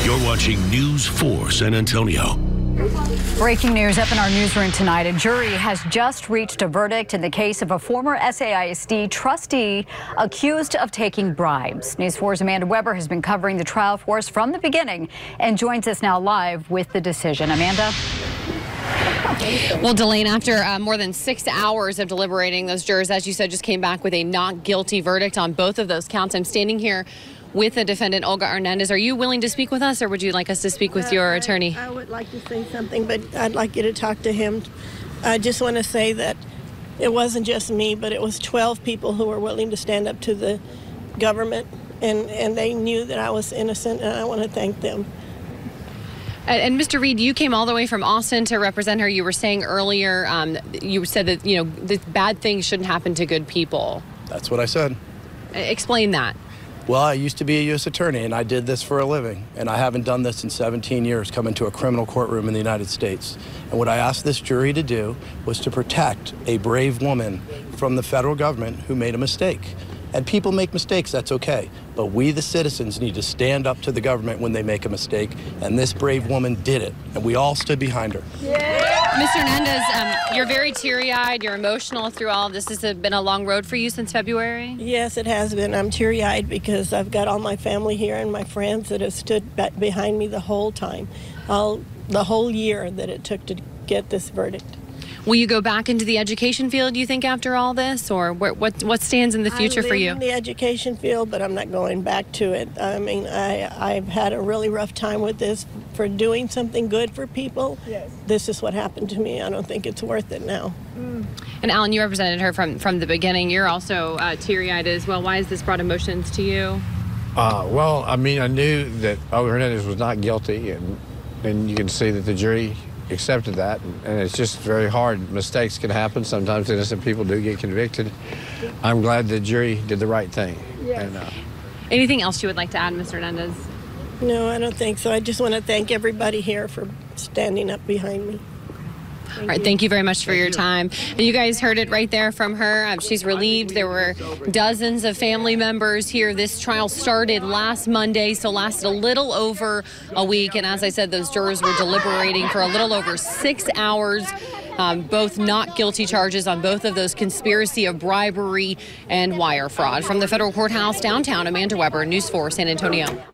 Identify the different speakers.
Speaker 1: You're watching News 4 San Antonio.
Speaker 2: Breaking news up in our newsroom tonight. A jury has just reached a verdict in the case of a former SAISD trustee accused of taking bribes. News 4's Amanda Weber has been covering the trial for us from the beginning and joins us now live with the decision. Amanda?
Speaker 3: Well, Delane, after more than 6 hours of deliberating, those jurors, as you said, just came back with a not guilty verdict on both of those counts. I'm standing here with the defendant, Olga Hernandez. Are you willing to speak with us, or would you like us to speak with your attorney?
Speaker 4: I would like to say something, but I'd like you to talk to him. I just want to say that it wasn't just me, but it was 12 people who were willing to stand up to the government, and they knew that I was innocent, and I want to thank them.
Speaker 3: And Mr. Reed, you came all the way from Austin to represent her. You were saying earlier, you said that, the bad things shouldn't happen to good people.
Speaker 5: That's what I said.
Speaker 3: Explain that.
Speaker 5: Well, I used to be a U.S. attorney, and I did this for a living, and I haven't done this in 17 years, come into a criminal courtroom in the United States. And what I asked this jury to do was to protect a brave woman from the federal government who made a mistake. And people make mistakes, that's okay. But we, the citizens, need to stand up to the government when they make a mistake, and this brave woman did it, and we all stood behind her.
Speaker 3: Yeah. Mr. Hernandez, you're very teary-eyed, you're emotional through all of this. Has it been a long road for you since February?
Speaker 4: Yes, it has been. I'm teary-eyed because I've got all my family here and my friends that have stood behind me the whole time, the whole year that it took to get this verdict.
Speaker 3: Will you go back into the education field, do you think, after all this? Or what stands in the future for you?
Speaker 4: I'm in the education field, but I'm not going back to it. I mean, I've had a really rough time with this for doing something good for people. Yes. This is what happened to me. I don't think it's worth it now.
Speaker 3: And Alan, you represented her from the beginning. You're also teary-eyed as well. Why has this brought emotions to you?
Speaker 6: Well, I mean, I knew that Olga Hernandez was not guilty, and you can see that the jury accepted that, and it's just very hard. Mistakes can happen. Sometimes innocent people do get convicted. I'm glad the jury did the right thing.
Speaker 4: Yes.
Speaker 3: And, anything else you would like to add, Mr. Hernandez?
Speaker 4: No, I don't think so. I just want to thank everybody here for standing up behind me.
Speaker 3: All right, thank you very much for your time. And you guys heard it right there from her. She's relieved. There were dozens of family members here. This trial started last Monday, so lasted a little over a week. And as I said, those jurors were deliberating for a little over 6 hours. Both not guilty charges on both of those: conspiracy of bribery and wire fraud. From the federal courthouse downtown, Amanda Weber, News 4 San Antonio.